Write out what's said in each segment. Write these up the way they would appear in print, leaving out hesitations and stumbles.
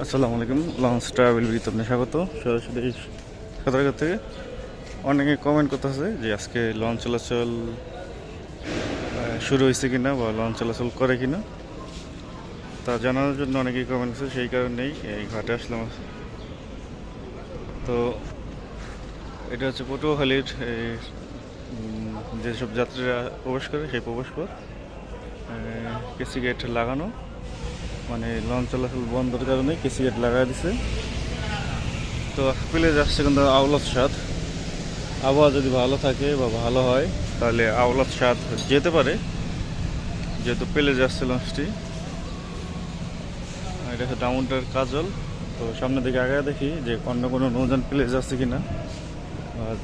আসসালামু আলাইকুম। Launch travel with আপনি স্বাগত। সরাসরি সাঁতারগাঁ থেকে অনেকে কমেন্ট করতেছে যে আজকে লঞ্চ চলাচল শুরু হয়েছে কিনা বা লঞ্চ চলাচল করে কিনা, তা জানানোর জন্য অনেকেই কমেন্ট করছে, সেই কারণেই এই ঘাটে আসলাম। তো এটা হচ্ছে পটুয়াখালীর যেসব যাত্রীরা প্রবেশ করে সেই প্রবেশ পথ, কেসি গেট লাগানো, মানে লঞ্চ চলাচল বন্ধের কারণে কেসি গেট লাগাই দিছে। তো প্লেজ আসছে কিন্তু আওলাদ সাদ, আবহাওয়া যদি ভালো থাকে বা ভালো হয় তাহলে আওলাদ সাদ যেতে পারে, যেহেতু প্লেজ আসছে লঞ্চটি। এটা হচ্ছে ডাউনটার কাজল। তো সামনের দিকে আগে দেখি যে অন্য কোনো নৌযান প্লেজ আছে কিনা,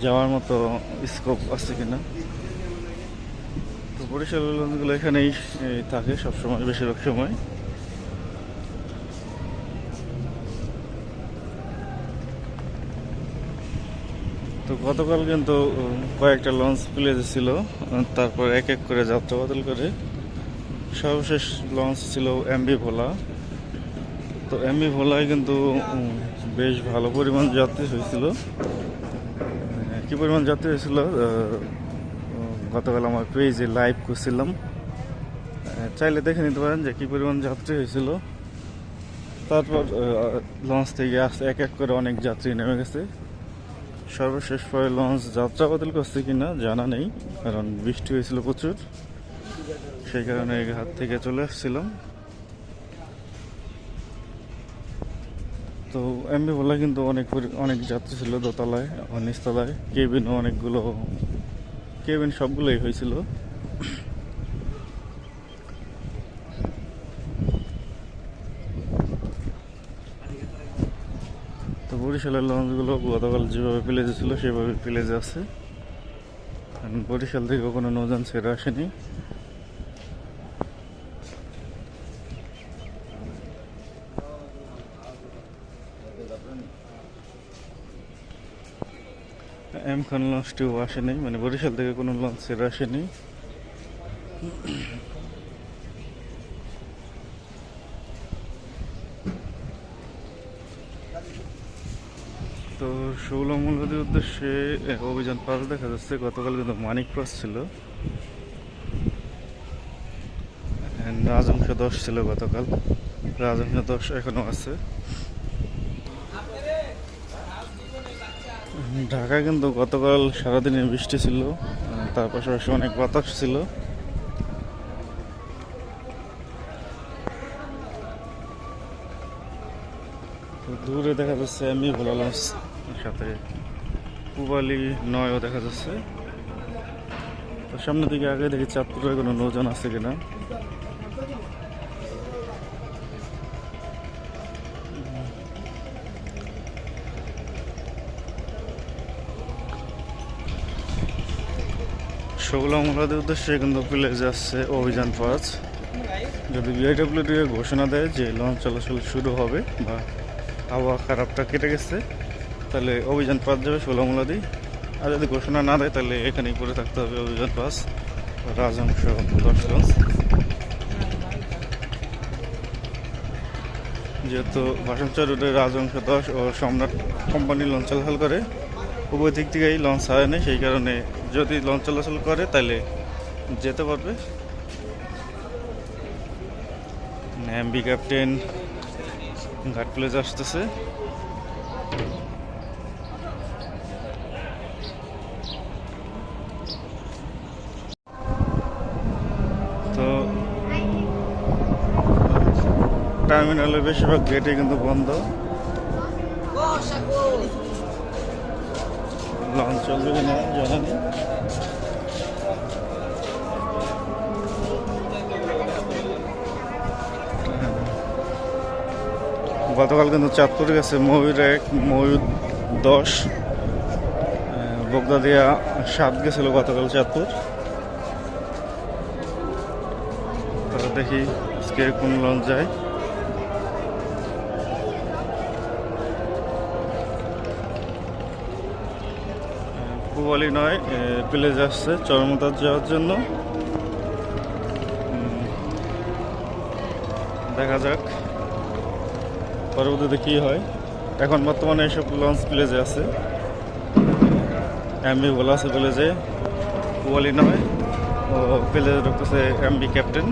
যাওয়ার মতো স্কোপ আছে কিনা। তো বরিশাল লঞ্চগুলো এখানেই থাকে সবসময়, বেশিরভাগ সময়। তো গতকাল কিন্তু কয়েকটা লঞ্চ প্লেজে ছিল, তারপর এক এক করে যাত্রা বদল করে সর্বশেষ লঞ্চ ছিল এমবি ভোলা। তো এমবি ভোলায় কিন্তু বেশ ভালো পরিমাণ যাত্রী হয়েছিল। কী পরিমাণ যাত্রী হয়েছিল গতকাল আমার পেজে লাইভ করছিলাম, চাইলে দেখে নিতে পারেন যে কী পরিমাণ যাত্রী হয়েছিল। তারপর লঞ্চ থেকে আসতে এক এক করে অনেক যাত্রী নেমে গেছে। সর্বশেষ পরে লঞ্চ যাত্রা বদল করছে কিনা জানা নেই, কারণ বৃষ্টি হয়েছিল প্রচুর, সেই কারণে ঘাট থেকে চলে আসছিলাম। তো এমবি বলা কিন্তু অনেক যাত্রী ছিল দোতলায়, নিচতলায় কেবিনও অনেকগুলো, কেবিন সবগুলোই হয়েছিল। তো বরিশালের লঞ্চগুলো গতকাল যেভাবে প্লেজে ছিল সেভাবে প্লেজে আছে। বরিশাল থেকে কোনো নৌযান ছেড়ে আসেনি। এমখান লঞ্চটিও আসেনি, মানে বরিশাল থেকে কোনো লঞ্চ ছেড়ে আসেনি। তো ষোলমূলদের উদ্দেশ্যে অভিযান পাস দেখা যাচ্ছে। গতকাল কিন্তু মানিক পাস ছিল, রাজংশ 10 ছিল গতকাল, রাজংশ 10 এখনো আছে। ঢাকা কিন্তু গতকাল সারাদিনে বৃষ্টি ছিল, তার পাশাপাশি অনেক বাতাস ছিল। তো দূরে দেখা যাচ্ছে এমবি ভোলা লঞ্চ, সাথে পুবালি 9ও দেখা যাচ্ছে। তো সামনের দিকে আগে দেখি চাঁদপুরে কোনো নৌযান আছে কিনা। ষোলমূলাদের উদ্দেশ্যে কিন্তু প্লেজ আসছে অভিযান 5। যদি বিআইডব্লিউটি ঘোষণা দেয় যে লঞ্চ চলাচল শুরু হবে বা আবহাওয়া খারাপটা কেটে গেছে, তাহলে অভিযান 5 যাবে ষোলমূলাদি। আর যদি ঘোষণা না দেয় তাহলে এখানেই পড়ে থাকতে হবে অভিযান 5 রাজংশ 10 লঞ্চ। যেহেতু ভাষণচর রোডে রাজংশ 10 ও সম্রাট কোম্পানি লঞ্চ চলাচল করে, উভয় দিক থেকেই লঞ্চ হয় না, সেই কারণে যদি লঞ্চ চলাচল করে তাহলে যেতে পারবে। এমবি ক্যাপ্টেন ঘাট প্লেজ আসতেছে। তো টার্মিনালের বেশিরভাগ গেটে কিন্তু বন্ধ, লঞ্চ চলবে কিনা জানা নেই। গতকাল কিন্তু চাঁদপুর গেছে ময়ূর 1, ময়ূর 10, বগদা দিয়া 7 গেছিল গতকাল চাঁদপুর। তো দেখি আজকে কোন লঞ্চ যায়। পুবালি 9 প্লেজ আসছে চরমতার যাওয়ার জন্য। দেখা যাক। পরবর্তীতে কী হয়। এখন বর্তমানে এইসব লঞ্চ প্লেজে আছে, এমবি বলা আছে প্লেজে, ওয়ালি নয় ও প্লেজে ঢুকতেছে এমবি ক্যাপ্টেন।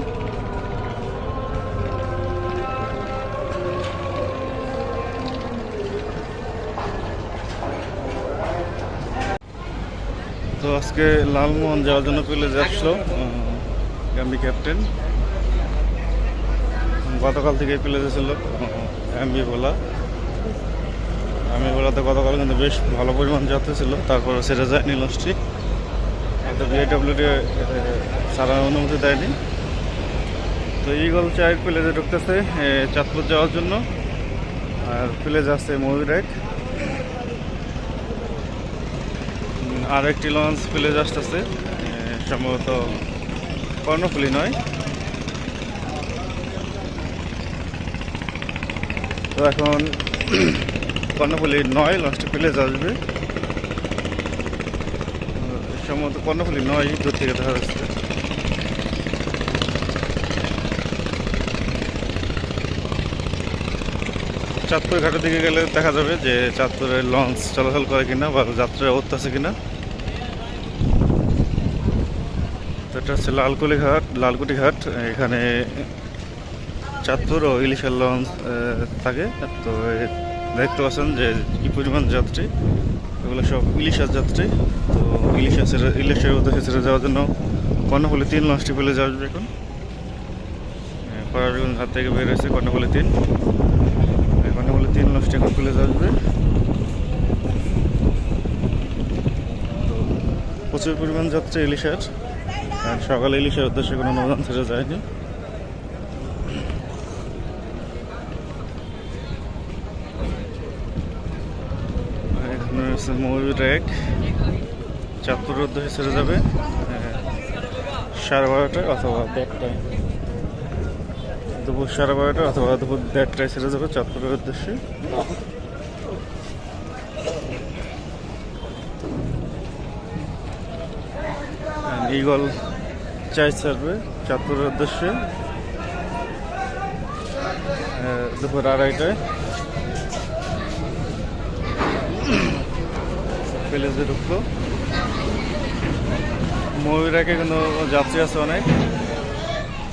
তো আজকে লালমোহন যাওয়ার জন্য প্লেজে আসলো এমবি ক্যাপ্টেন। গতকাল থেকে প্লেজে ছিল এমবি ভোলা। এমবি ভোলাতে গতকাল কিন্তু বেশ ভালো পরিমাণ যাত্রী ছিল, তারপরে সেটা যায়নি লঞ্চটি, হয়তো বিআইডব্লিউটি ছাড়ার অনুমতি দেয়নি। তো ইগল চায়ের প্লেজে ঢুকতেছে চাঁদপুর যাওয়ার জন্য, আর প্লেজ আছে ময়ূরেক। আর একটি লঞ্চ প্লেজ আসতেছে, সম্ভবত কর্ণফুলী নয়। তো এখন কর্ণফুলী নয় লঞ্চটি প্লেজ আসবে, সম্ভবত কর্ণফুলী নয় দূর থেকে দেখা যাচ্ছে। চাঁদপুর ঘাটের দিকে গেলে দেখা যাবে যে চাঁদপুরের লঞ্চ চলাচল করে কিনা বা যাত্রা উঠতেছে কিনা। তো এটা হচ্ছে লালকুটি ঘাট। এখানে চাঁদপুর ও ইলিশের লঞ্চ থাকে। তো দেখতে পাচ্ছেন যে কি পরিমাণ যাত্রী, এগুলো সব ইলিশের যাত্রী। তো ইলিশের উদ্দেশ্যে ছেড়ে যাওয়ার জন্য কর্ণফুলী 3 লঞ্চটি প্লেজ আসবে। এখন পরারবিগঞ্জ ঘাট থেকে বের হয়েছে কর্ণফুলী 3 লঞ্চটি এখন প্লেজ আসবে। তো প্রচুর পরিমাণ যাত্রী ইলিশের, আর সকালে ইলিশের উদ্দেশ্যে কোনো নৌযান ছেড়ে যায়নি। এখানে হচ্ছে ময়ূরেক, চাঁদপুরের উদ্দেশ্যে ছেড়ে যাবে 12:30টায় অথবা 1:30টায়, দুপুর 12:30 অথবা দুপুর 1:30টায় ছেড়ে যাবে চাঁদপুরের উদ্দেশ্যে। ইগল চাই ছাড়বে চাঁদপুরের উদ্দেশ্যে দুপুর 2:30টায়। প্লেজে ঢুকলো ময়ূরাকে, কিন্তু যাত্রী আছে অনেক,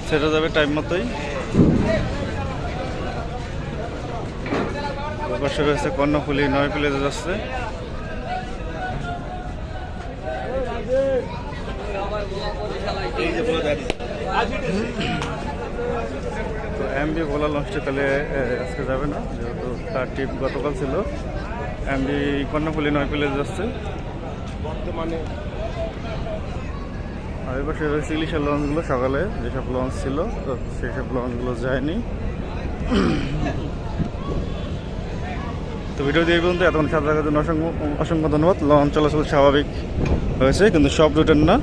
ছেড়ে যাবে টাইম মতোই। পাশে রয়েছে কর্ণফুলী 9 প্লেজে যাচ্ছে। তো এমবি ভোলা লঞ্চটি তাহলে আজকে যাবে না, যেহেতু তার ট্রিপ গতকাল ছিল। এমবি কর্ণফুলী 9 প্লেজে যাচ্ছে বর্তমানে। আর এবার সে রয়েছে ইলিশের লঞ্চগুলো, সকালে যেসব লঞ্চ ছিল তো সেই সব লঞ্চগুলো যায়নি। তো ভিডিও দিয়ে পর্যন্ত এতক্ষণ সাথে থাকার জন্য অসংখ্য ধন্যবাদ। লঞ্চ চলাচল স্বাভাবিক হয়েছে, কিন্তু সব রুটের না।